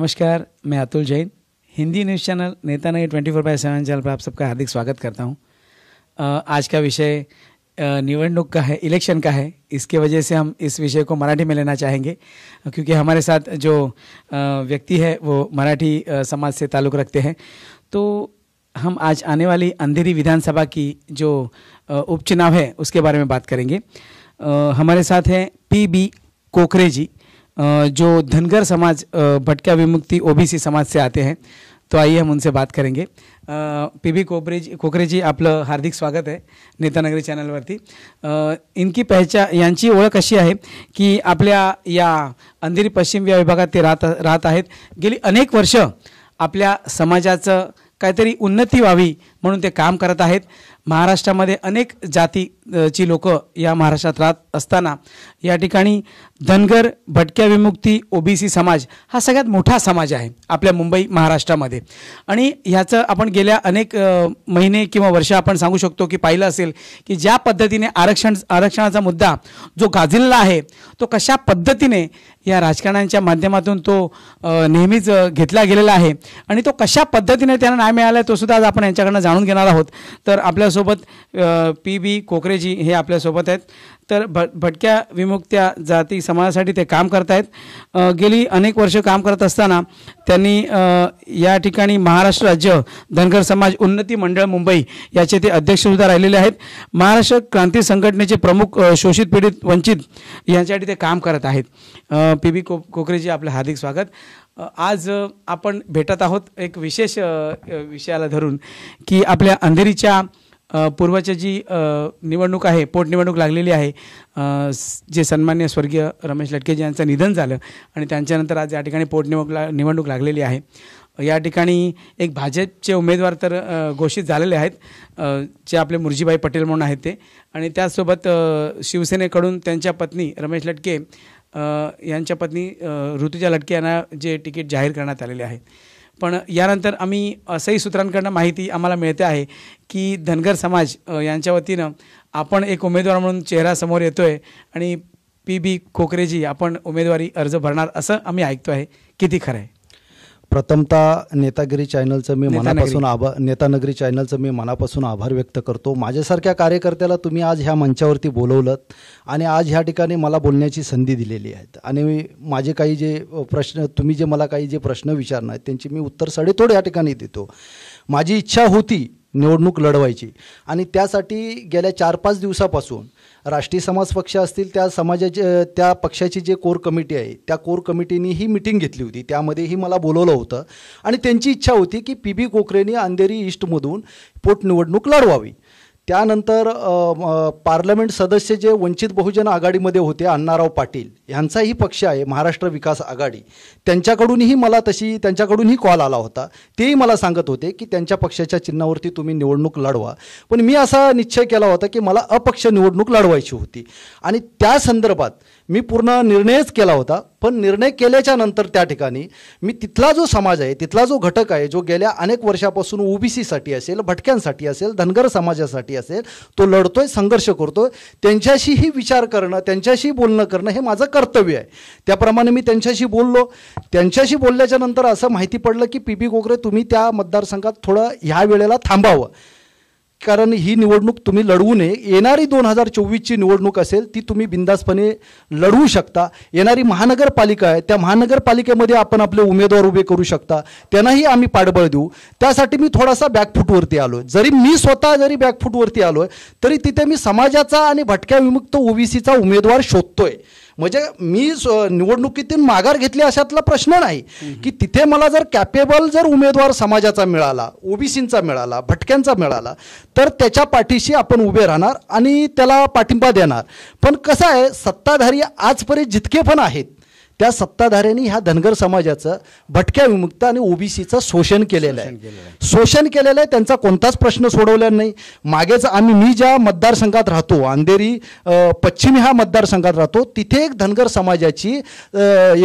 नमस्कार, मैं Atul Jain, Hindi news channel नेता नगर 24/7 चैनल पर आप सबका हार्दिक स्वागत करता हूं। आज का विषय निवडणूक का है, इलेक्शन का है। इसके वजह से हम इस विषय को मराठी में लेना चाहेंगे, क्योंकि हमारे साथ जो व्यक्ति है वो मराठी समाज से ताल्लुक़ रखते हैं। तो हम आज आने वाली अंधेरी विधानसभा की जो उपचुनाव है उसके बारे में बात करेंगे। हमारे साथ हैं पी.बी. कोकरे जी, जो धनगर समाज भटक्या विमुक्ति ओबीसी समाज से आते हैं। तो आइए हम उनसे बात करेंगे। पी.बी. कोकरे जी, आपलं हार्दिक स्वागत आहे नेतानगरी चॅनलवरती। इनकी यांची ओळख अशी आहे की आपल्या या अंधेरी पश्चिम या विभागात ते राहत आहेत। गेली अनेक वर्ष आपल्या समाजाचं काहीतरी उन्नती व्हावी म्हणून ते काम करत आहेत। महाराष्ट्रामध्ये अनेक जातीची लोक या महाराष्ट्रात राहत असताना या ठिकाणी धनगर भटक्या विमुक्ती ओबीसी समाज हा सगळ्यात मोठा समाज आहे आपल्या मुंबई महाराष्ट्रामध्ये। आणि ह्याचं आपण गेल्या अनेक महिने किंवा वर्ष आपण सांगू शकतो की पाहिलं असेल की ज्या पद्धतीने आरक्षणाचा मुद्दा जो गाजलेला आहे तो कशा पद्धतीने या राजकारण्यांच्या माध्यमातून तो नेहमीच घेतला गेलेला आहे आणि तो कशा पद्धतीने त्यांना न्याय मिळाला तो सुद्धा आज आपण यांच्याकडून जाणून घेणार आहोत। तर आपल्यासोबत पी.बी. कोकरे जी हे आपल्यासोबत आहेत। तर भटक्या विमुक्त्या जाती समाजासाठी ते काम करत आहेत। गेली अनेक वर्ष काम करत असताना त्यांनी या ठिकाणी महाराष्ट्र राज्य धनगर समाज उन्नती मंडळ मुंबई याचे ते अध्यक्ष सुद्धा राहिलेले आहेत। महाराष्ट्र क्रांती संघटनेचे प्रमुख शोषित पीडित वंचित यांच्यासाठी ते काम करत आहेत। पी.बी. कोकरे जी, आपलं हार्दिक स्वागत। आज आपण भेटत आहोत एक विशेष विषयाला धरून की आपल्या अंधेरीच्या पूर्वाची जी निवडणूक आहे, पोटनिवडणूक लागलेली आहे। जे सन्मान्य स्वर्गीय रमेश लटकेजी यांचं निधन झालं आणि त्यांच्यानंतर आज या ठिकाणी निवडणूक लागलेली आहे। या ठिकाणी एक भाजपचे उमेदवार तर घोषित झालेले आहेत, जे आपले मुर्जीबाई पटेल म्हणून आहेत ते, आणि त्याचसोबत शिवसेनेकडून त्यांच्या पत्नी रमेश लटके यांच्या पत्नी ऋतुजा लटके यांना जे तिकीट जाहीर करण्यात आलेले आहे। पण यानंतर आम्ही असंही सूत्रांकडून माहिती आम्हाला मिळते आहे की धनगर समाज यांच्या वतीनं आपण एक उमेदवार म्हणून चेहरा समोर येतोय आणि पी.बी. कोकरेजी आपण उमेदवारी अर्ज भरणार असं आम्ही ऐकतो आहे। किती खरं आहे? प्रथमतः नेतागिरी चॅनलचं मी मनापासून आभार व्यक्त करतो। माझ्यासारख्या कार्यकर्त्याला तुम्ही आज ह्या मंचावरती बोलवलं आणि आज ह्या ठिकाणी मला बोलण्याची संधी दिलेली आहे। आणि माझे काही जे प्रश्न तुम्ही जे मला काही जे प्रश्न विचारणार त्यांची मी उत्तर सडेतोड या ठिकाणी देतो। माझी इच्छा होती निवडणूक लढवायची आणि त्यासाठी गेल्या 4-5 दिवसापासून राष्ट्रीय समाज पक्ष असतील त्या पक्षाची जे कोर कमिटी आहे त्या कोर कमिटीने ही मीटिंग घेतली होती। त्यामध्येही मला बोलवलं होतं आणि त्यांची इच्छा होती की पी.बी. कोकरेंनी अंधेरी ईस्टमधून पोटनिवडणूक लढवावी। त्यानंतर पार्लमेंट सदस्य जे वंचित बहुजन आघाडीमध्ये होते अण्णाराव पाटील यांचाही पक्ष आहे महाराष्ट्र विकास आघाडी, त्यांच्याकडूनही कॉल आला होता। तेही मला सांगत होते की त्यांच्या पक्षाच्या चिन्हावरती तुम्ही निवडणूक लढवा। पण मी असा निश्चय केला होता की मला अपक्ष निवडणूक लढवायची होती आणि त्या संदर्भात मी पूर्ण निर्णयच केला होता। पण निर्णय केल्याच्या नंतर त्या ठिकाणी मी तिथला जो समाज आहे, तिथला जो घटक आहे, जो गेल्या अनेक वर्षापासून ओबीसीसाठी असेल, भटक्यांसाठी असेल, धनगर समाजासाठी असेल, तो लढतोय, संघर्ष करतोय, त्यांच्याशीही विचार करणं, त्यांच्याशी बोलणं करणं हे माझं कर्तव्य आहे। त्याप्रमाणे मी त्यांच्याशी बोललो। त्यांच्याशी बोलल्याच्या नंतर असं माहिती पडलं की पी.बी. कोकरे तुम्ही त्या मतदारसंघात थोडं ह्या वेळेला थांबावं, कारण ही निवडणूक तुम्ही लढवू नये। येणारी 2024ची निवडणूक असेल ती तुम्ही बिंदासपणे लढवू शकता। येणारी महानगरपालिका आहे, त्या महानगरपालिकेमध्ये आपण आपले उमेदवार उभे करू शकता, त्यांनाही आम्ही पाठबळ देऊ। त्यासाठी मी थोडासा बॅकफूटवरती आलो। मी स्वतः बॅकफूटवरती आलोय तरी तिथे मी समाजाचा आणि भटक्या विमुक्त ओबीसीचा उमेदवार शोधतोय। म्हणजे मी निवडणुकीतून माघार घेतली अशातला प्रश्न नाही की तिथे मला जर कॅपेबल उमेदवार समाजाचा मिळाला, ओबीसींचा मिळाला, भटक्यांचा मिळाला तर त्याच्या पाठीशी आपण उभे राहणार आणि त्याला पाठिंबा देणार। पण कसं आहे, सत्ताधारी आजपर्यंत जितके पण आहेत त्या सत्ताधाऱ्यांनी ह्या धनगर समाजाचं, भटक्या विमुक्त आणि ओबीसीचं शोषण केलेलं आहे। त्यांचा कोणताच प्रश्न सोडवला नाही। मागेच मी ज्या मतदारसंघात राहतो, अंधेरी पश्चिमी ह्या मतदारसंघात राहतो, तिथे एक धनगर समाजाची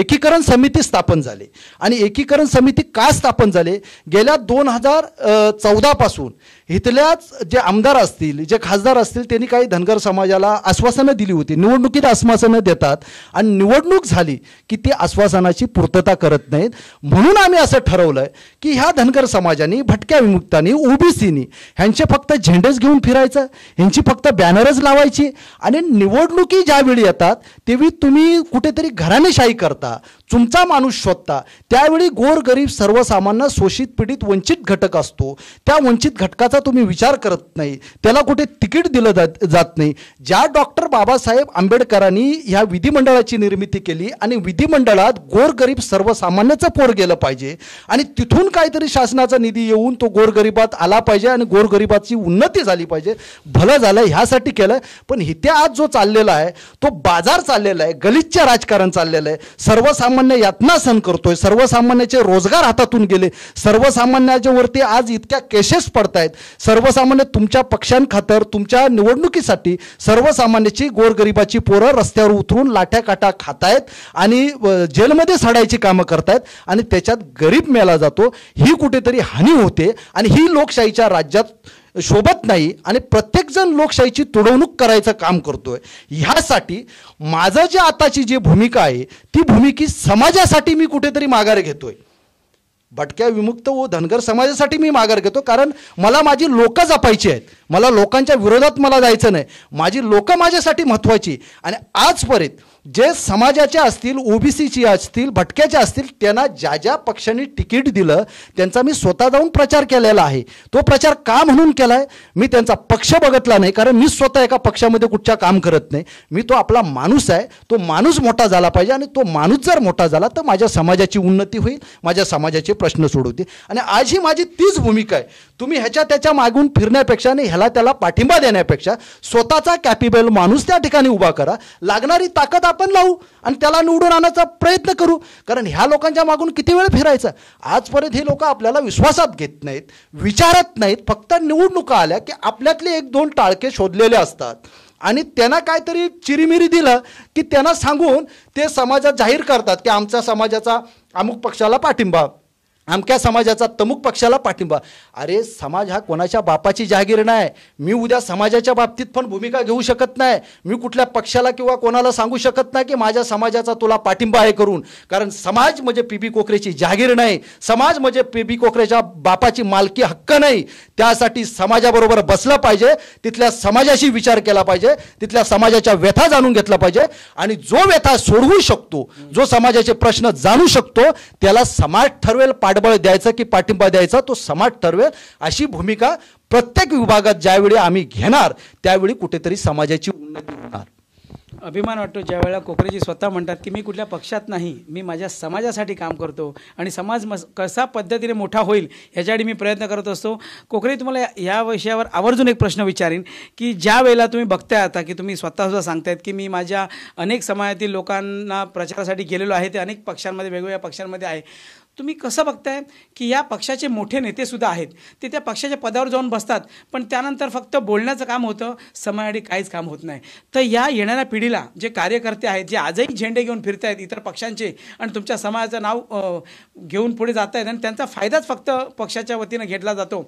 एकीकरण समिती स्थापन झाली। आणि एकीकरण समिती का स्थापन झाली? गेल्या 2014 पासून इथल्याच जे आमदार असतील, जे खासदार असतील, त्यांनी काही धनगर समाजाला आश्वासनं दिली होती. निवडणुकीत आश्वासनं देतात आणि निवडणूक झाली की ती आश्वासनाची पूर्तता करत नाहीत. म्हणून आम्ही असं ठरवलं आहे की ह्या धनगर समाजाने, भटक्या विमुक्तांनी, ओबीसीनी ह्यांचे फक्त झेंडेच घेऊन फिरायचं, ह्यांची फक्त बॅनरच लावायची आणि निवडणुकी ज्यावेळी येतात तेव्हा तुम्ही कुठेतरी घराणेशाही करता, तुमचा माणूस शोधता. त्यावेळी गोरगरीब, सर्वसामान्य, शोषित, पीडित, वंचित घटक असतो. त्या वंचित घटकाचा तुम्ही विचार करत नाही, त्याला कुठे तिकीट दिलं जात नाही. ज्या डॉक्टर बाबासाहेब आंबेडकरांनी ह्या विधिमंडळाची निर्मिती केली आणि विधिमंडळात गोरगरीब सर्वसामान्याचं पोर गेलं पाहिजे आणि तिथून काहीतरी शासनाचा निधी येऊन तो गोरगरिबात आला पाहिजे आणि गोरगरिबाची उन्नती झाली पाहिजे, भलं झालं ह्यासाठी केलं. पण इथे आज जो चाललेला आहे तो बाजार चाललेला आहे, गलिच्छ राजकारण चाललेलं आहे. सर्वसामान्य यातना सहन करतोय, सर्वसामान्याचे रोजगार हातातून गेले, सर्वसामान्याच्या वरती आज इतक्या केसेस पडत आहेत. सर्वसामान्य तुमच्या पक्षांखातर, तुमच्या निवडणुकीसाठी सर्वसामान्याची, गोरगरिबाची पोरं रस्त्यावर उतरून लाठ्या काटा खातायत आणि जेलमध्ये सडायची कामं करतायत आणि त्याच्यात गरीब मेला जातो. ही कुठेतरी हानी होते आणि ही लोकशाहीच्या राज्यात शोभत नाही आणि प्रत्येकजण लोकशाहीची तुडवणूक करायचं काम करतोय. ह्यासाठी माझं जे आताची जी भूमिका आहे ती भूमिका समाजासाठी मी कुठेतरी माघार घेतोय. भटक्या विमुक्त व धनगर समाजासाठी मी माघार घेतो, कारण मला माझी लोकं जपायची आहेत. मला लोकांच्या विरोधात मला जायचं नाही. माझी लोकं माझ्यासाठी महत्त्वाची. आणि आजपर्यंत जे समाजाचे असतील, ओबीसीची असतील, भटक्याचे असतील, त्यांना ज्या ज्या पक्षांनी तिकीट दिलं त्यांचा मी स्वतः जाऊन प्रचार केलेला आहे. तो प्रचार का म्हणून केला आहे? मी त्यांचा पक्ष बघितला नाही, कारण मी स्वतः एका पक्षामध्ये कुठच्या काम करत नाही. मी तो आपला माणूस आहे. तो माणूस मोठा झाला पाहिजे आणि तो माणूस जर मोठा झाला तर माझ्या समाजाची उन्नती होईल, माझ्या समाजाचे प्रश्न सोडवतील. आणि आज ही माझी तीच भूमिका आहे. तुम्ही ह्याच्या त्याच्या मागून फिरण्यापेक्षा आणि ह्याला त्याला पाठिंबा देण्यापेक्षा स्वतःचा कॅपेबल माणूस त्या ठिकाणी उभा करा, लागणारी ताकद आपण लावू आणि त्याला निवडून आणण्याचा प्रयत्न करू. कारण ह्या लोकांच्या मागून किती वेळ फिरायचं? आजपर्यंत हे लोक आपल्याला विश्वासात घेत नाहीत, विचारत नाहीत. फक्त निवडणुका आल्या की आपल्यातले एक दोन टाळके शोधलेले असतात आणि त्यांना काहीतरी चिरीमिरी दिलं की त्यांना सांगून ते समाजात जाहीर करतात की आमच्या समाजाचा अमुक पक्षाला पाठिंबा, अमक्या समाजाचा तमुक पक्षाला पाठिंबा. अरे समाज हा कोणाच्या बापाची जहागीर नाही. मी उद्या समाजाच्या बाबतीत पण भूमिका घेऊ शकत नाही. मी कुठल्या पक्षाला किंवा कोणाला सांगू शकत नाही की माझ्या समाजाचा तुला पाठिंबा आहे करून, कारण समाज म्हणजे पीबी कोकरेची जहागीर नाही. समाज म्हणजे पीबी कोकरेच्या बापाची मालकी हक्क नाही. त्यासाठी समाजाबरोबर बसलं पाहिजे, तिथल्या समाजाशी विचार केला पाहिजे, तिथल्या समाजाच्या व्यथा जाणून घेतला पाहिजे आणि जो व्यथा सोडवू शकतो, जो समाजाचे प्रश्न जाणू शकतो त्याला समाज ठरवेल पाठबळ द्यायचं की पाठिंबा द्यायचा, तो समाज ठरवेल. अशी भूमिका प्रत्येक विभागात ज्यावेळी आम्ही घेणार त्यावेळी कुठेतरी समाजाची उन्नती होणार. अभिमान वाटतो ज्यावेळेला कोकरेजी स्वतः म्हणतात की मी कुठल्या पक्षात नाही, मी माझ्या समाजासाठी काम करतो आणि समाज कसा पद्धतीने मोठा होईल ह्याच्यासाठी मी प्रयत्न करत असतो. कोकरे, तुम्हाला या विषयावर आवर्जून एक प्रश्न विचारीन की ज्या वेळेला तुम्ही बघताय आता की तुम्ही स्वतःसुद्धा सांगतायत की मी माझ्या अनेक समाजातील लोकांना प्रचारासाठी गेलेलो आहे, ते अनेक पक्षांमध्ये, वेगवेगळ्या पक्षांमध्ये आहे, तुम्ही कसं बघताय की या पक्षाचे मोठे नेतेसुद्धा आहेत, ते त्या पक्षाच्या पदावर जाऊन बसतात पण त्यानंतर फक्त बोलण्याचं काम होतं, समाजासाठी काहीच काम होत नाही. तर या येणाऱ्या पिढीला जे कार्यकर्ते आहेत, जे आजही झेंडे घेऊन फिरत आहेत इतर पक्षांचे आणि तुमच्या समाजाचं नाव घेऊन पुढे जात आहेत आणि त्यांचा फायदाच फक्त पक्षाच्या वतीनं घेतला जातो,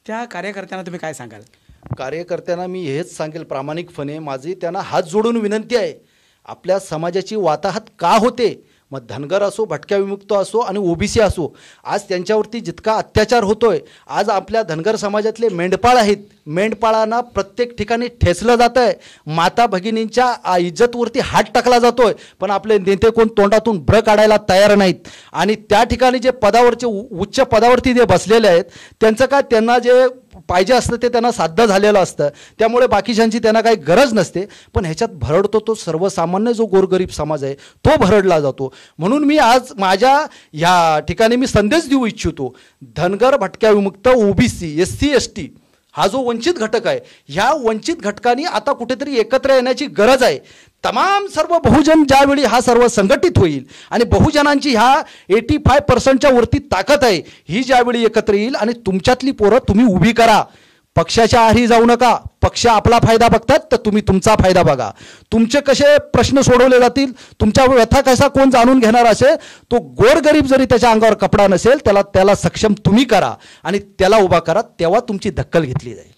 त्या कार्यकर्त्यांना तुम्ही काय सांगाल? कार्यकर्त्यांना मी हेच सांगेल प्रामाणिकपणे, माझी त्यांना हात जोडून विनंती आहे, आपल्या समाजाची वाताहत का होते, मग धनगर असो, भटक्या विमुक्त असो आणि ओबीसी असो, आज त्यांच्यावरती जितका अत्याचार होतोय, आज आपल्या धनगर समाजातले मेंढपाळ आहेत, मेंढपाळांना प्रत्येक ठिकाणी ठेचलं जात आहे, माता भगिनींच्या इज्जतवरती हात टाकला जातोय, पण आपले नेते कोण तोंडातून ब्र काढायला तयार नाहीत. आणि त्या ठिकाणी जे पदावरचे उच्च पदावरती जे बसलेले आहेत त्यांचं काय, त्यांना जे पाहिजे असतं ते त्यांना साध्य झालेलं असतं, त्यामुळे बाकीच्यांची त्यांना काही गरज नसते. पण ह्याच्यात भरडतो तो सर्वसामान्य जो गोरगरीब समाज आहे तो भरडला जातो. म्हणून मी आज माझ्या ह्या ठिकाणी मी संदेश देऊ इच्छितो, धनगर, भटक्या विमुक्त, ओबीसी, एससी, एसटी हा जो वंचित घटक आहे, ह्या वंचित घटकांनी आता कुठेतरी एकत्र येण्याची गरज आहे. तमाम सर्व बहुजन ज्यावेळी हा सर्व संघटित होईल आणि बहुजनांची ह्या 85% वरती ताकद आहे, ही ज्यावेळी एकत्र येईल आणि तुमच्यातली पोरं तुम्ही उभी करा. पक्षाच्या आहारी जाऊ नका. पक्ष आपला फायदा बघतात तर तुम्ही तुमचा फायदा बघा. तुमचे कसे प्रश्न सोडवले जातील, तुमच्या व्यथा कसा कोण जाणून घेणार असेल, तो गोरगरीब जरी त्याच्या अंगावर कपडा नसेल त्याला सक्षम तुम्ही करा आणि त्याला उभा करा, तेव्हा तुमची दखल घेतली जाईल.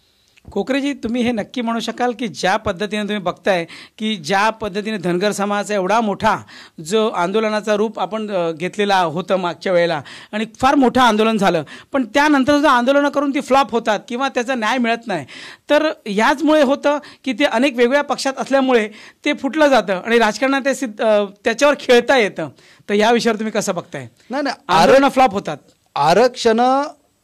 कोकरेजी, तुम्ही हे नक्की म्हणू शकाल की ज्या पद्धतीने तुम्ही बघताय की ज्या पद्धतीने धनगर समाजाचा एवढा मोठा जो आंदोलनाचा रूप आपण घेतलेला होतं मागच्या वेळेला आणि फार मोठं आंदोलन झालं, पण त्यानंतर सुद्धा आंदोलनं करून ती फ्लॉप होतात किंवा त्याचा न्याय मिळत नाही, तर ह्याचमुळे होतं की ते अनेक वेगवेगळ्या पक्षात असल्यामुळे ते फुटलं जातं आणि राजकारणात ते त्याच्यावर खेळता येतं. तर या विषयावर तुम्ही कसं बघताय? नाही, आंदोलनं फ्लॉप होतात. आरक्षण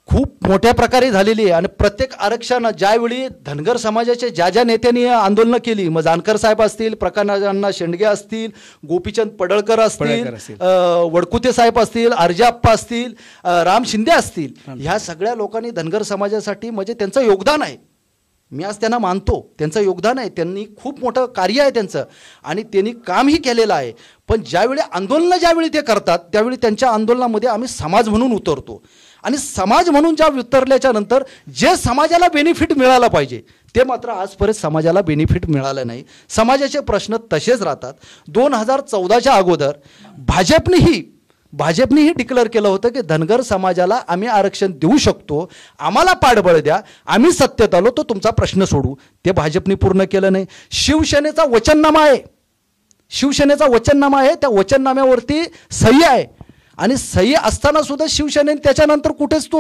खूप मोठ्या प्रकारे झालेली आहे आणि प्रत्येक आरक्षण ज्यावेळी धनगर समाजाच्या ज्या नेत्यांनी आंदोलनं केली, मग जानकर साहेब असतील, प्रकाश अण्णा शेंडगे असतील, गोपीचंद पडळकर असतील, वडकुते साहेब असतील, अर्जाप्पा असतील, राम शिंदे असतील, ह्या सगळ्या लोकांनी धनगर समाजासाठी म्हणजे त्यांचं योगदान आहे. मी आज त्यांना मानतो, त्यांचं योगदान आहे, त्यांनी खूप मोठं कार्य आहे त्यांचं आणि त्यांनी कामही केलेलं आहे. पण ज्यावेळी ते करतात त्यावेळी त्यांच्या आंदोलनामध्ये आम्ही समाज म्हणून उतरतो आणि समाज म्हणून ज्या उतरल्याच्या नंतर जे समाजाला बेनिफिट मिळालं पाहिजे ते मात्र आजपर्यंत समाजाला बेनिफिट मिळालं नाही. समाजाचे प्रश्न तसेच राहतात. 2014च्या अगोदर भाजपनेही डिक्लेअर केलं होतं की धनगर समाजाला आम्ही आरक्षण देऊ शकतो, आम्हाला पाठबळ द्या, आम्ही सत्तेत आलो तो तुमचा प्रश्न सोडू. ते भाजपने पूर्ण केलं नाही. शिवसेनेचा वचननामा आहे, त्या वचननाम्यावरती सही आहे आणि सही असताना सुद्धा शिवसेनेने त्याच्यानंतर कुठेच तो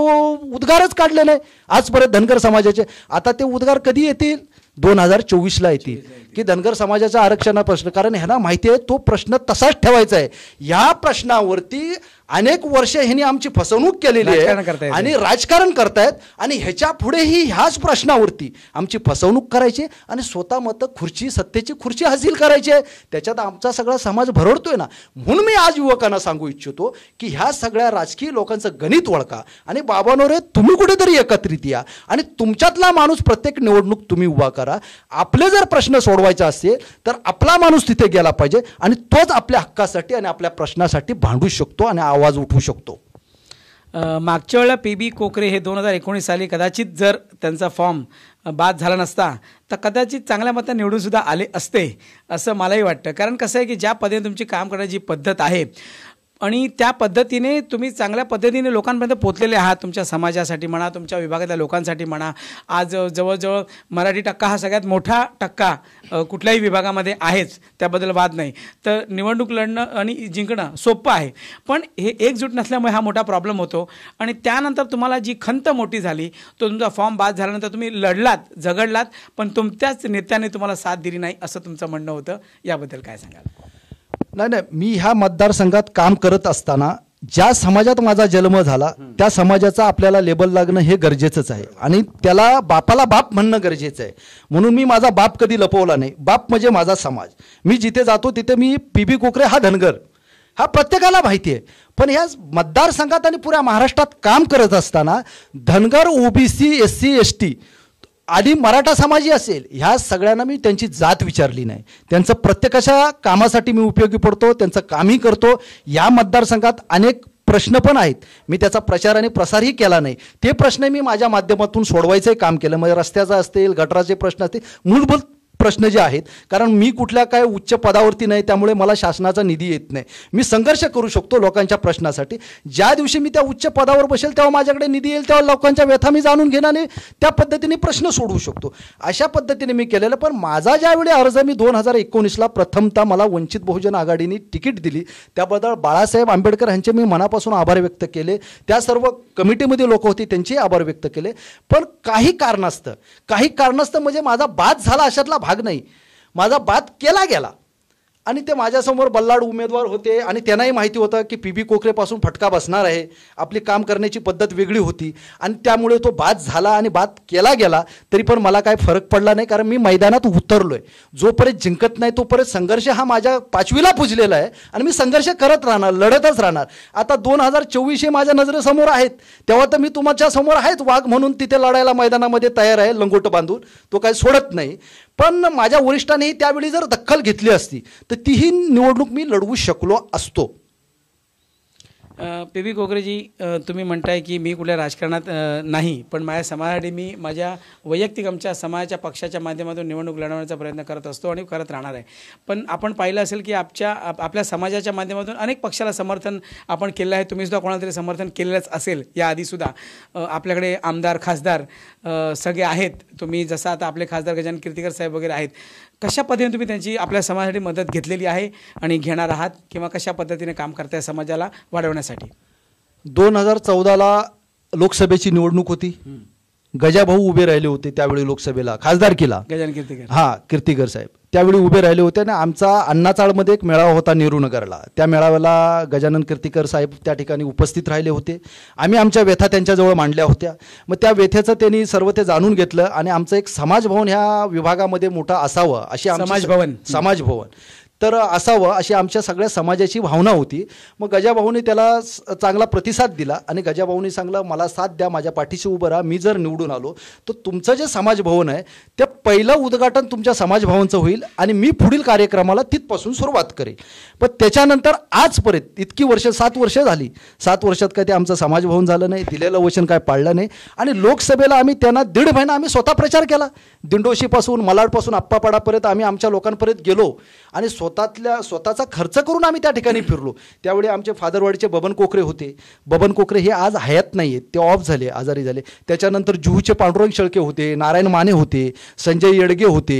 उद्गारच काढले नाही आजपर्यंत धनगर समाजाचे. आता ते उद्गार कधी येतील? 2024ला येतील की धनगर समाजाचा आरक्षणा प्रश्न, कारण ह्यांना माहिती आहे तो प्रश्न तसाच ठेवायचा आहे. या प्रश्नावरती अनेक वर्ष ह्यांनी आमची फसवणूक केलेली आहे आणि राजकारण करतायत आणि ह्याच्या पुढेही ह्याच प्रश्नावरती आमची फसवणूक करायची आणि स्वतः सत्तेची खुर्ची हासिल करायची आहे. त्याच्यात आमचा सगळा समाज भरडतोय ना. म्हणून मी आज युवकांना सांगू इच्छितो की ह्या सगळ्या राजकीय लोकांचं गणित ओळखा आणि बाबांनो तुम्ही कुठेतरी एकत्रित या आणि तुमच्यातला माणूस प्रत्येक निवडणूक तुम्ही उभा करा. आपले जर प्रश्न सोडवायचा असेल तर आपला माणूस तिथे गेला पाहिजे आणि तोच आपल्या हक्कासाठी आणि आपल्या प्रश्नासाठी भांडू शकतो आणि आवाज उठवू शकतो. मागच्या वेळेला PB कोकरे हे 2019 साली कदाचित जर त्यांचा फॉर्म बाद झाला नसता तर कदाचित चांगल्या मताने निवडून सुद्धा आले असते असं मलाही वाटतं. कारण कसं आहे की ज्या पद्धतीने तुमची काम करण्याची पद्धत आहे आणि त्या पद्धतीने तुम्ही चांगल्या पद्धतीने लोकांपर्यंत पोचलेले आहात. तुमच्या समाजासाठी म्हणा, तुमच्या विभागातल्या लोकांसाठी म्हणा. आज जवळजवळ मराठी टक्का हा सगळ्यात मोठा टक्का कुठल्याही विभागामध्ये आहेच, त्याबद्दल वाद नाही. तर निवडणूक लढणं आणि जिंकणं सोपं आहे, पण हे एकजूट नसल्यामुळे हा मोठा प्रॉब्लेम होतो. आणि त्यानंतर तुम्हाला जी खंत मोठी झाली तो तुमचा फॉर्म बाद झाल्यानंतर तुम्ही लढलात, झगडलात, पण तुमच्याच नेत्याने तुम्हाला साथ दिली नाही असं तुमचं म्हणणं होतं. याबद्दल काय सांगाल? नाही, मी ह्या मतदारसंघात काम करत असताना ज्या समाजात माझा जन्म झाला त्या समाजाचा आपल्याला लेबल लागणं हे गरजेचंच आहे आणि त्याला बापाला बाप म्हणणं गरजेचं आहे. म्हणून मी माझा बाप कधी लपवला नाही. बाप म्हणजे माझा समाज. मी जिथे जातो तिथे मी PB कोकरे हा धनगर हा प्रत्येकाला माहिती आहे. पण ह्या मतदारसंघात आणि पुऱ्या महाराष्ट्रात काम करत असताना धनगर, OBC, SC, ST आणि मराठा समाजी असेल ह्या सगळ्यांना मी त्यांची जात विचारली नाही. त्यांचं प्रत्येकाच्या कामासाठी मी उपयोगी पडतो, त्यांचं कामही करतो. या मतदारसंघात अनेक प्रश्न पण आहेत, मी त्याचा प्रचार आणि प्रसारही केला नाही. ते प्रश्न मी माझ्या माध्यमातून सोडवायचंही काम केलं. म्हणजे रस्त्याचा असतील, गटाराचे प्रश्न असतील, मूलभूत प्रश्न जे आहेत. कारण मी कुठल्या काय उच्च पदावरती नाही, त्यामुळे मला शासनाचा निधी येत नाही. मी संघर्ष करू शकतो लोकांच्या प्रश्नासाठी. ज्या दिवशी मी त्या उच्च पदावर बसेल तेव्हा माझ्याकडे निधी येईल, तेव्हा लोकांच्या व्यथा मी जाणून घेण्याने त्या पद्धतीने प्रश्न सोडवू शकतो. अशा पद्धतीने मी केलेलं. पण माझा ज्यावेळी अर्ज मी 2019ला प्रथमतः मला वंचित बहुजन आघाडीने तिकीट दिली त्याबद्दल बाळासाहेब आंबेडकर यांचे मी मनापासून आभार व्यक्त केले. त्या सर्व कमिटीमध्ये लोक होती त्यांचेही आभार व्यक्त केले. पण काही कारणास्तव म्हणजे माझा बाद झाला अशातला भाग नाही. माझा बाद केला गेला आणि ते माझ्यासमोर बल्लाड उमेदवार होते आणि त्यांनाही माहिती होतं की PB कोकरेपासून फटका बसणार आहे. आपली काम करण्याची पद्धत वेगळी होती आणि त्यामुळे तो बाद झाला आणि बाद केला गेला. तरी पण मला काय फरक पडला नाही, कारण मी मैदानात उतरलोय. जोपर्यंत जिंकत नाही तोपर्यंत संघर्ष हा माझ्या 5वीला पुजलेला आहे आणि मी संघर्ष करत राहणार, लढतच राहणार. आता 2024 हे माझ्या नजरेसमोर आहेत, तेव्हा तर मी तुमच्या समोर आहेत वाघ म्हणून तिथे लढायला मैदानामध्ये तयार आहे, लंगोट बांधून. तो काही सोडत नाही. पण माझ्या वरिष्ठांनी त्यावेळी जर दखल घेतली असती तर तीही निवडणूक मी लढवू शकलो असतो. पी बी कोकरेजी, तुम्ही म्हणताय की मी कुठल्या राजकारणात नाही, पण माझ्या समाजासाठी मी माझ्या वैयक्तिक आमच्या समाजाच्या पक्षाच्या माध्यमातून निवडणूक लढवण्याचा प्रयत्न करत असतो आणि करत राहणार आहे. पण आपण पाहिलं असेल की आपल्या समाजाच्या माध्यमातून अनेक पक्षाला समर्थन आपण केलं आहे. तुम्हीसुद्धा कोणाला तरी समर्थन केलेलंच असेल याआधीसुद्धा. आपल्याकडे आमदार खासदार सगळे आहेत. तुम्ही जसं आता आपले खासदार गजानन कीर्तिकर साहेब वगैरे आहेत, कशा पद्धतीने तुम्ही त्यांची आपल्या समाजासाठी मदत घेतलेली आहे आणि घेणार आहात, किंवा कशा पद्धतीने काम करताय समाजाला वाढवण्यासाठी? 2014ला लोकसभेची निवडणूक होती. गजाभाऊ उभे राहिले होते त्यावेळी लोकसभेला, खासदारकीला. गजानन कीर्तिकर, हां, कीर्तिकर साहेब त्यावेळी उभे राहिले होते. आणि आमचा अण्णाचाळमध्ये एक मेळावा होता नेहरूनगरला. त्या मेळाव्याला गजानन कीर्तिकर साहेब त्या ठिकाणी उपस्थित राहिले होते. आम्ही आमच्या व्यथा त्यांच्याजवळ मांडल्या होत्या. मग त्या व्यथेचं त्यांनी सर्व ते जाणून घेतलं आणि आमचं एक समाजभवन ह्या विभागामध्ये मोठं असावं अशी समाजभवन तर असावं अशी आमच्या सगळ्या समाजाची भावना होती. मग गजाभाऊने त्याला चांगला प्रतिसाद दिला आणि गजाभाऊने सांगलं, मला साथ द्या, माझ्या पाठीशी उभं राहा, मी जर निवडून आलो तर तुमचं जे समाजभवन आहे ते पहिलं उद्घाटन तुमच्या समाजभवनचं होईल आणि मी पुढील कार्यक्रमाला तिथपासून सुरुवात करेल. पण त्याच्यानंतर आजपर्यंत इतकी वर्ष, 7 वर्ष झाली, 7 वर्षात काय ते आमचं समाजभवन झालं नाही, दिलेलं वचन काय पाळलं नाही. आणि लोकसभेला आम्ही त्यांना 1.5 महिना आम्ही स्वतः प्रचार केला. दिंडोशीपासून मलाडपासून आप्पापाडापर्यंत आम्ही आमच्या लोकांपर्यंत गेलो आणि स्वतःचा खर्च करून आम्ही त्या ठिकाणी फिरलो. त्यावेळी आमचे फादरवाडीचे बबन कोकरे होते. बबन कोकरे हे आज हयात नाही आहेत, ते ऑफ झाले, आजारी झाले. त्याच्यानंतर जुहूचे पांडुरंग शेळके होते, नारायण माने होते, संजय येडगे होते,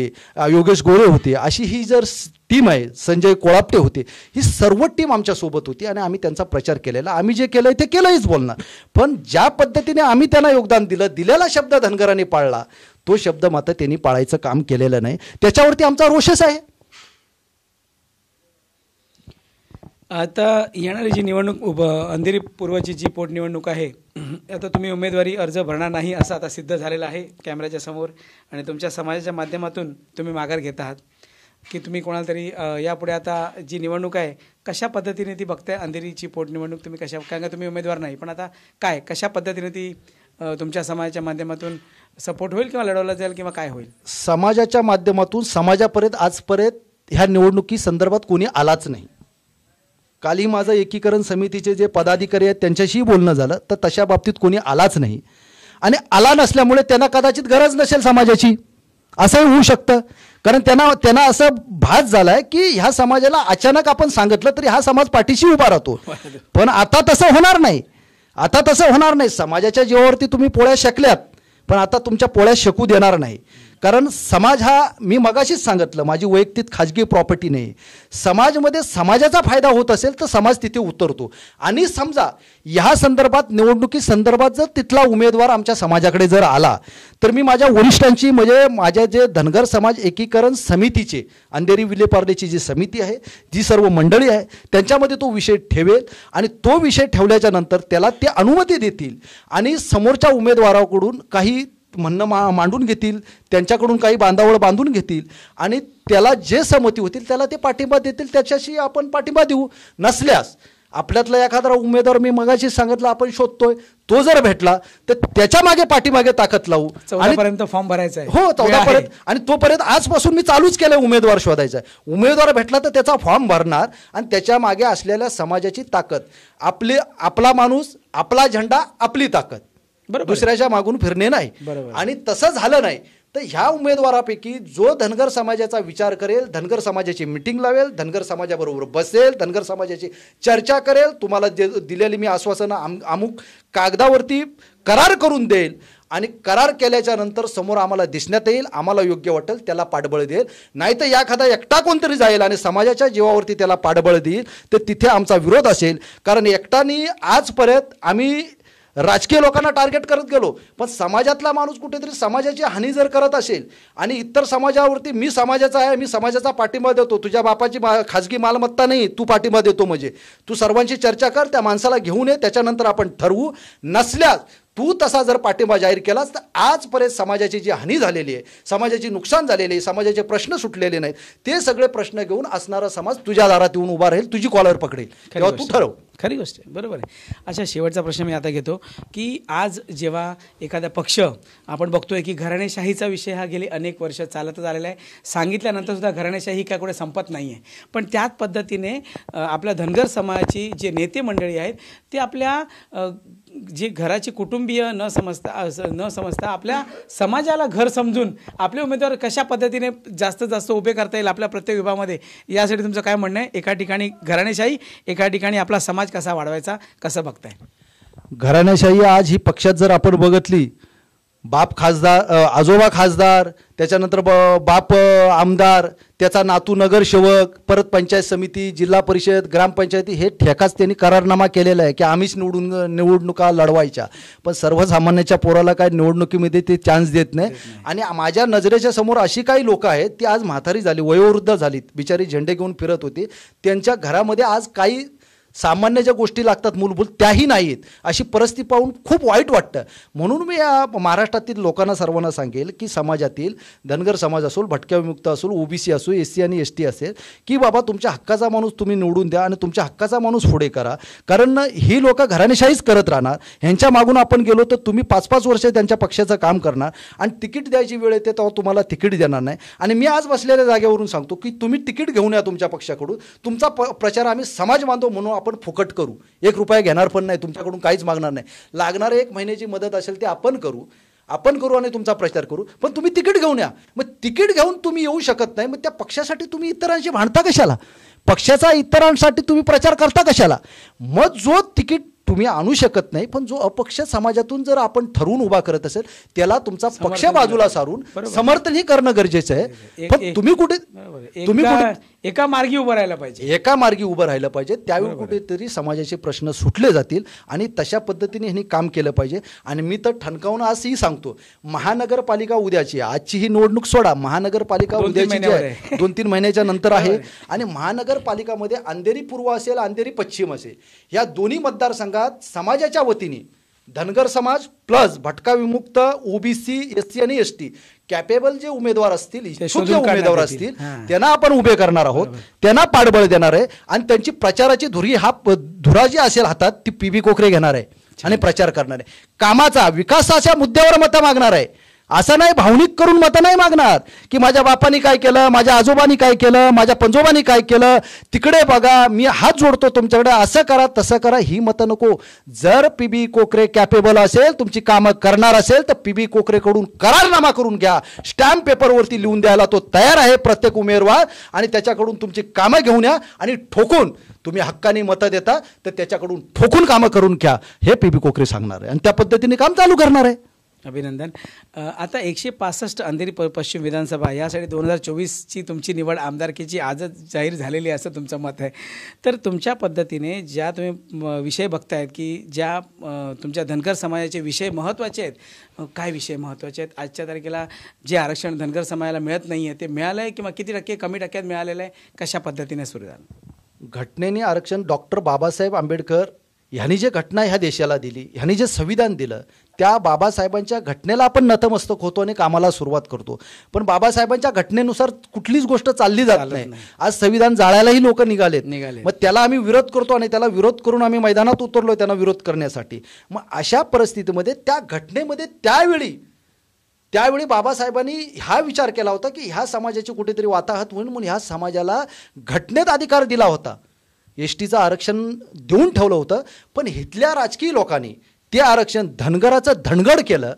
योगेश गोळे होते. अशी ही जर टीम आहे, संजय कोळापटे होते, ही सर्व टीम आमच्यासोबत होती आणि आम्ही त्यांचा प्रचार केलेला. आम्ही जे केलं ते केलंच बोलणार. पण ज्या पद्धतीने आम्ही त्यांना योगदान दिलं, दिलेला शब्द धनगरांनी पाळला, तो शब्द मात्र त्यांनी पाळायचं काम केलेलं नाही. त्याच्यावरती आमचा रोषच आहे. आता येणारी जी निवडणूक अंधेरी पूर्वची जी पोटनिवडणूक आहे, आता तुम्ही उमेदवारी अर्ज भरणार नाही असं आता सिद्ध झालेलं आहे कॅमेऱ्याच्या समोर, आणि तुमच्या समाजाच्या माध्यमातून तुम्ही माघार घेत आहात की तुम्ही कोणाला तरी यापुढे आता जी निवडणूक आहे कशा पद्धतीने ती बघताय? अंधेरीची पोटनिवडणूक तुम्ही कशा, कारण का तुम्ही उमेदवार नाही, पण आता काय कशा पद्धतीने ती तुमच्या समाजाच्या माध्यमातून सपोर्ट होईल किंवा लढवला जाईल किंवा काय होईल? समाजाच्या माध्यमातून समाजापर्यंत आजपर्यंत ह्या निवडणुकी संदर्भात कोणी आलाच नाही. कालही माझं एकीकरण समितीचे जे पदाधिकारी आहेत त्यांच्याशीही बोलणं झालं तर तशा बाबतीत कोणी आलाच नाही. आणि आला नसल्यामुळे त्यांना कदाचित गरज नसेल समाजाची, असंही होऊ शकतं. कारण त्यांना असं भास झालाय की ह्या समाजाला अचानक आपण सांगितलं तरी हा समाज पाठीशी उभा राहतो. पण आता तसं होणार नाही. आता तसं होणार नाही. समाजाच्या जीवावरती तुम्ही पोळ्या शेकल्यात, पण आता तुमच्या पोळ्या शेकू देणार नाही. कारण समाज हा, मी मगाशीच सांगितलं, माझी वैयक्तिक खाजगी प्रॉपर्टी नाही. समाजमध्ये समाजाचा फायदा होत असेल तर समाज तिथे उतरतो. आणि समजा ह्या संदर्भात, निवडणुकी संदर्भात जर तिथला उमेदवार आमच्या समाजाकडे जर आला तर मी माझ्या वरिष्ठांची, म्हणजे माझ्या जे धनगर समाज एकीकरण समितीचे, अंधेरी विलेपार्लेची जी समिती आहे, जी सर्व मंडळी आहे, त्यांच्यामध्ये तो विषय ठेवेल आणि तो विषय ठेवल्याच्या नंतर त्याला ते अनुमती देतील आणि समोरच्या उमेदवाराकडून काही म्हणणं मांडून घेतील, त्यांच्याकडून काही बांधावळ बांधून घेतील आणि त्याला जे सहमती होतील त्याला ते पाठिंबा देतील. त्याच्याशी आपण पाठिंबा देऊ. नसल्यास आपल्यातला एखादा उमेदवार, मी मगाशी सांगितलं, आपण शोधतोय, तो जर भेटला तर त्याच्या मागे पाठीमागे ताकद लावू. 14 पर्यंत फॉर्म भरायचा आहे. हो, 14 पर्यंत. आणि तोपर्यंत आजपासून मी चालूच केलंय उमेदवार शोधायचा. उमेदवार भेटला तर त्याचा फॉर्म भरणार आणि त्याच्या मागे असलेल्या समाजाची ताकद, आपला माणूस, आपला झेंडा, आपली ताकद, दुसऱ्याच्या मागून फिरणे नाही. आणि तसं झालं नाही तर ह्या उमेदवारापैकी जो धनगर समाजाचा विचार करेल, धनगर समाजाची मिटिंग लावेल, धनगर समाजाबरोबर बसेल, धनगर समाजाची चर्चा करेल, तुम्हाला दिलेली मी आश्वासनं अमुक कागदावरती करार करून देईल आणि करार केल्याच्या नंतर समोर आम्हाला दिसण्यात येईल, आम्हाला योग्य वाटेल त्याला पाठबळ देईल. नाही तर एखादा एकटा कोणतरी जाईल आणि समाजाच्या जीवावरती त्याला पाठबळ देईल तर तिथे आमचा विरोध असेल. कारण एकट्याने आजपर्यंत आम्ही राजकीय लोकांना टार्गेट करत गेलो, पण समाजातला माणूस कुठेतरी समाजाची हानी जर करत असेल आणि इतर समाजावरती, मी समाजाचा आहे, मी समाजाचा पाठिंबा देतो, तुझ्या बापाची खाजगी मालमत्ता नाही, तू पाठिंबा देतो, म्हणजे तू सर्वांची चर्चा कर, त्या माणसाला घेऊन ये, त्याच्यानंतर आपण ठरवू. नसल्यास तू तसा जर पाठिंबा जाहीर केलास तर आजपर्यंत समाजाची जी हानी झालेली आहे, समाजाची नुकसान झालेली आहे, समाजाचे प्रश्न सुटलेले नाहीत, ते सगळे प्रश्न घेऊन असणारा समाज तुझ्या दारात येऊन उभा राहील, तुझी कॉलर पकडेल, तेव्हा तू ठरव. खरी गोष्ट आहे, बरोबर आहे. अच्छा, शेवटचा प्रश्न मी आता घेतो की आज जेव्हा एखादा पक्ष आपण बघतोय की घराणेशाहीचा विषय हा गेली अनेक वर्ष चालतच आलेला आहे, सांगितल्यानंतर सुद्धा घराणेशाही काय कुठे संपत नाही आहे, पण त्याच पद्धतीने आपल्या धनगर समाजाची जे नेते मंडळी आहेत ते आपल्या जे घराचे कुटुंबीय न समजता आपल्या समाजाला घर समजून आपले उमेदवार कशा पद्धतीने जास्तीत जास्त उभे करता येईल आपल्या प्रत्येक विभागामध्ये, यासाठी तुमचं काय म्हणणं आहे? एका ठिकाणी घराणेशाही, एका ठिकाणी आपला समाज कसा वाढवायचा, कसं बघताय? घराणेशाही आज ही पक्षात जर आपण बघितली, बाप खासदार, आजोबा खासदार, त्याच्यानंतर बाप आमदार, त्याचा नातू नगरसेवक, परत पंचायत समिती, जिल्हा परिषद, ग्रामपंचायती, हे ठेकाच त्यांनी करारनामा केलेला आहे की आम्हीच निवडणुका लढवायच्या. पण सर्वसामान्याच्या पोराला काय निवडणुकीमध्ये ते चान्स देत नाही. आणि माझ्या नजरेच्या समोर अशी काही लोक आहेत ती आज म्हातारी झाली, वयोवृद्ध झालीत, बिचारी झेंडे घेऊन फिरत होती, त्यांच्या घरामध्ये आज काही सामान्य ज्या गोष्टी लागतात मूलभूत त्याही नाहीत. अशी परिस्थिती पाहून खूप वाईट वाटतं. म्हणून मी या महाराष्ट्रातील लोकांना सर्वांना सांगेल की समाजातील धनगर समाज असो, भटक्या विमुक्त असो, ओबीसी असो, एससी आणि एसटी असेल, की बाबा तुमच्या हक्काचा माणूस तुम्ही निवडून द्या आणि तुमच्या हक्काचा माणूस पुढे करा. कारण ही लोक घराणेशाहीच करत राहणार. ह्यांच्या मागून आपण गेलो तर तुम्ही 5-5 वर्ष त्यांच्या पक्षाचं काम करणार आणि तिकीट द्यायची वेळ येते तेव्हा तुम्हाला तिकीट देणार नाही. आणि मी आज बसलेल्या जागेवरून सांगतो की तुम्ही तिकीट घेऊन या तुमच्या पक्षाकडून, तुमचा प्रचार आम्ही समाज बांधव म्हणून आपण फुकट करू, 1 रुपया घेणार पण नाही, तुमच्याकडून काहीच मागणार नाही. लागणारे 1 महिन्याची मदत असेल ते आपण करू आणि तुमचा प्रचार करू. पण तुम्ही तिकीट घेऊन या. मग तिकीट घेऊन तुम्ही येऊ शकत नाही, मग त्या पक्षासाठी तुम्ही इतरांशी भांडता कशाला? पक्षाचा इतरांसाठी तुम्ही प्रचार करता कशाला? मग जो तिकीट तुम्ही आणू शकत नाही, पण जो अपक्ष समाजातून जर आपण ठरवून उभा करत असेल त्याला तुमचा पक्ष बाजूला सारून समर्थनही करणं गरजेचं आहे. पण तुम्ही कुठे एका मार्गी उभं राहायला पाहिजे. त्यावेळी कुठेतरी समाजाचे प्रश्न सुटले जातील आणि तशा पद्धतीने ह्यांनी काम केलं पाहिजे. आणि मी तर ठणकावून आजही सांगतो, महानगरपालिका उद्याची, आजची ही निवडणूक सोडा, महानगरपालिका उद्याची जी आहे 2-3 महिन्याच्या नंतर आहे. आणि महानगरपालिकामध्ये अंधेरी पूर्व असेल, अंधेरी पश्चिम असेल, या दोन्ही मतदारसंघात समाजाच्या वतीने धनगर समाज प्लस भटका विमुक्त, ओबीसी, एससी आणि एसटी कॅपेबल जे उमेदवार असतील, इच्छुक उमेदवार असतील, त्यांना आपण उभे करणार आहोत, त्यांना पाठबळ देणार आहे. आणि त्यांची प्रचाराची धुरा जी असेल हातात ती पीबी कोकरे घेणार आहे आणि प्रचार करणार आहे. कामाचा, विकासाच्या मुद्द्यावर मतं मागणार आहे. असं नाही भावनिक करून मतं नाही मागणार की माझ्या बापानी काय केलं, माझ्या आजोबांनी काय केलं, माझ्या पंजोबांनी काय केलं, तिकडे बघा, मी हात जोडतो तुमच्याकडे, असं करा तसं करा, ही मतं नको. जर पीबी कोकरे कॅपेबल असेल, तुमची कामं करणार असेल, तर पीबी कोकरेकडून करारनामा करून घ्या. स्टॅम्प पेपरवरती लिहून द्यायला तो तयार आहे प्रत्येक उमेदवार. आणि त्याच्याकडून तुमची कामं घेऊन या आणि ठोकून तुम्ही हक्काने मतं देता तर त्याच्याकडून ठोकून कामं करून घ्या, हे पीबी कोकरे सांगणार आहे आणि त्या पद्धतीने काम चालू करणार आहे. अभिनंदन. आता 165 अंधेरी पश्चिम विधानसभा यासाठी 2024ची तुमची निवड आमदारकीची आजच जाहीर झालेली असं तुमचं मत आहे. तर तुमच्या पद्धतीने ज्या तुम्ही विषय बघतायत की ज्या तुमच्या धनगर समाजाचे विषय महत्त्वाचे आहेत, काय विषय महत्त्वाचे आहेत आजच्या तारखेला? जे आरक्षण धनगर समाजाला मिळत नाही आहे ते मिळालं आहे किंवा किती टक्के, कमी टक्क्यात मिळालेलं आहे, कशा पद्धतीने सुरू झालं? घटनेने आरक्षण डॉक्टर बाबासाहेब आंबेडकर ह्यांनी जे घटना ह्या देशाला दिली, ह्यांनी जे संविधान दिलं, त्या बाबासाहेबांच्या घटनेला आपण नतमस्तक होतो आणि कामाला सुरुवात करतो. पण बाबासाहेबांच्या घटनेनुसार कुठलीच गोष्ट चालली जात नाही. आज संविधान जाळायलाही लोक निघालेत. मग त्याला आम्ही विरोध करतो आणि त्याला विरोध करून आम्ही मैदानात उतरलो त्यांना विरोध करण्यासाठी. मग अशा परिस्थितीमध्ये त्या घटनेमध्ये त्यावेळी बाबासाहेबांनी हा विचार केला होता की ह्या समाजाची कुठेतरी वाताहत होईल म्हणून ह्या समाजाला घटनेत अधिकार दिला होता. एसटीचं आरक्षण देऊन ठेवलं होतं. पण इथल्या राजकीय लोकांनी ते आरक्षण धनगराचं धनगड केलं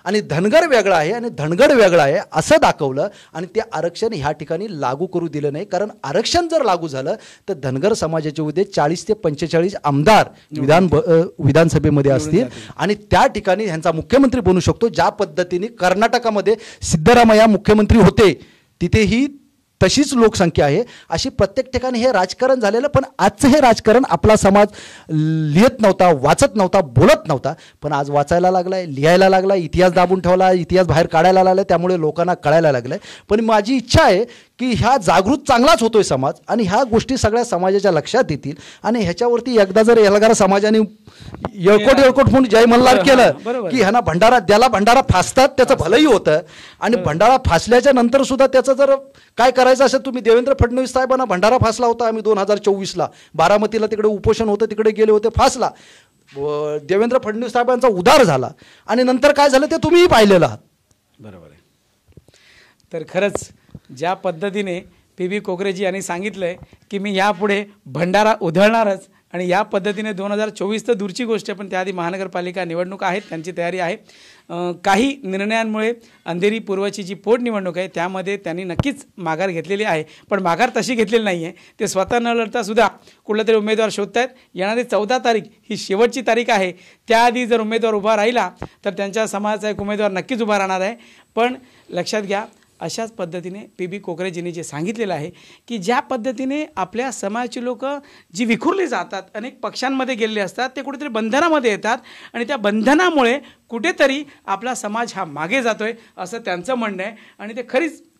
आणि धनगर वेगळा आहे आणि धनगड वेगळा आहे असं दाखवलं आणि ते आरक्षण ह्या ठिकाणी लागू करू दिलं नाही. कारण आरक्षण जर लागू झालं तर धनगर समाजाचे उद्या 40 ते 45 आमदार विधानसभेमध्ये असतील आणि त्या ठिकाणी ह्यांचा मुख्यमंत्री बनू शकतो. ज्या पद्धतीने कर्नाटकामध्ये सिद्धरामय्या मुख्यमंत्री होते तिथेही तशीच लोकसंख्या आहे. अशी प्रत्येक ठिकाणी हे राजकारण झालेलं. पण आजचं हे राजकारण आपला समाज लिहित नव्हता, वाचत नव्हता, बोलत नव्हता. पण आज वाचायला लागलाय, लिहायला लागलाय, इतिहास दाबून ठेवला, इतिहास बाहेर काढायला लागलाय. त्यामुळे लोकांना कळायला लागलंय. पण माझी इच्छा आहे की ह्या जागृत चांगलाच होतोय समाज आणि ह्या गोष्टी सगळ्या समाजाच्या लक्षात येतील आणि ह्याच्यावरती एकदा जर एल्गार समाजाने येळकोट म्हणून जय मल्हार केलं की ह्यांना भंडारा फासतात, त्याचं भलंही होतं. आणि भंडारा फासल्याच्या नंतर सुद्धा त्याचं जर काय करायचं करायचं असेल तुम्ही देवेंद्र फडणवीस साहेबांना भंडारा फासला होता आम्ही 2024ला, बारामतीला तिकडे उपोषण होतं, तिकडे गेले होते, फासला. देवेंद्र फडणवीस साहेबांचा उद्धार झाला आणि नंतर काय झालं ते तुम्हीही पाहिलेलं आहात. बरोबर आहे. तर खरंच ज्या पद्धतीने PB कोकरेजी यांनी सांगितलं आहे की मी यापुढे भंडारा उधळणारच, आणि या पद्धतीने 2024 तर दूरची गोष्ट आहे, पण त्याआधी महानगरपालिका निवडणूक आहेत, त्यांची तयारी आहे. काही निर्णयांमुळे अंधेरी पूर्वची जी पोटनिवडणूक आहे त्यामध्ये त्यांनी नक्कीच माघार घेतलेली आहे, पण माघार तशी घेतलेली नाही आहे. ते स्वतः न लढतासुद्धा कुठला तरी उमेदवार शोधत आहेत. येणारी 14 तारीख ही शेवटची तारीख आहे. त्याआधी जर उमेदवार उभा राहिला तर त्यांच्या समाजाचा एक उमेदवार नक्कीच उभा राहणार आहे. पण लक्षात घ्या, अशाच पद्धतीने PB कोकरेजींनी जे सांगितलेलं आहे की ज्या पद्धतीने आपल्या समाजाची लोक जी विखुरली जातात, अनेक पक्षांमध्ये गेलेले असतात, ते कुठेतरी बंधनामध्ये येतात आणि त्या बंधनामुळे कुठेतरी आपला समाज हा मागे जातोय असं त्यांचं म्हणणं आहे. आणि ते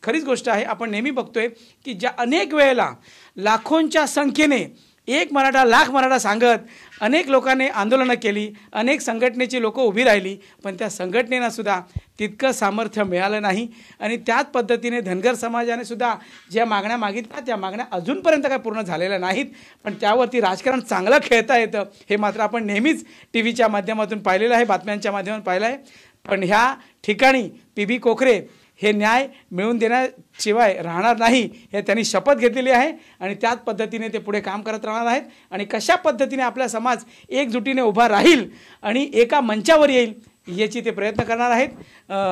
खरीच गोष्ट आहे. आपण नेहमी बघतोय की ज्या अनेक वेळेला लाखोंच्या संख्येने एक मराठा लाख मराठा सांगत अनेक लोकांनी आंदोलनं केली, अनेक संघटनेची लोकं उभी राहिली, पण त्या संघटनेनं सुद्धा तितकं सामर्थ्य मिळालं नाही. आणि त्याच पद्धतीने धनगर समाजाने सुद्धा ज्या मागण्या मागितल्या त्या मागण्या अजूनपर्यंत काय पूर्ण झालेल्या नाहीत, पण त्यावरती राजकारण चांगलं खेळता येतं हे मात्र आपण नेहमीच TVच्या माध्यमातून पाहिलेलं आहे, बातम्यांच्या माध्यमातून पाहिलं आहे. पण ह्या ठिकाणी PB कोकरे हे न्याय मिळवून देण्याशिवाय राहणार नाही हे त्यांनी शपथ घेतलेली आहे आणि त्याच पद्धतीने ते पुढे काम करत राहणार आहेत. आणि कशा पद्धतीने आपला समाज एकजुटीने उभा राहील आणि एका मंचावर येईल याची ते प्रयत्न करणार आहेत.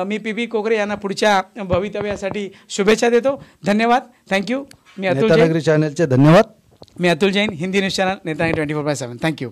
मी PB कोकरे यांना पुढच्या भवितव्यासाठी शुभेच्छा देतो. धन्यवाद. थँक्यू. मी अतुल जैन, चॅनलचे धन्यवाद. मी अतुल जैन, हिंदी न्यूज चॅनल नेता 24/7. थँक्यू.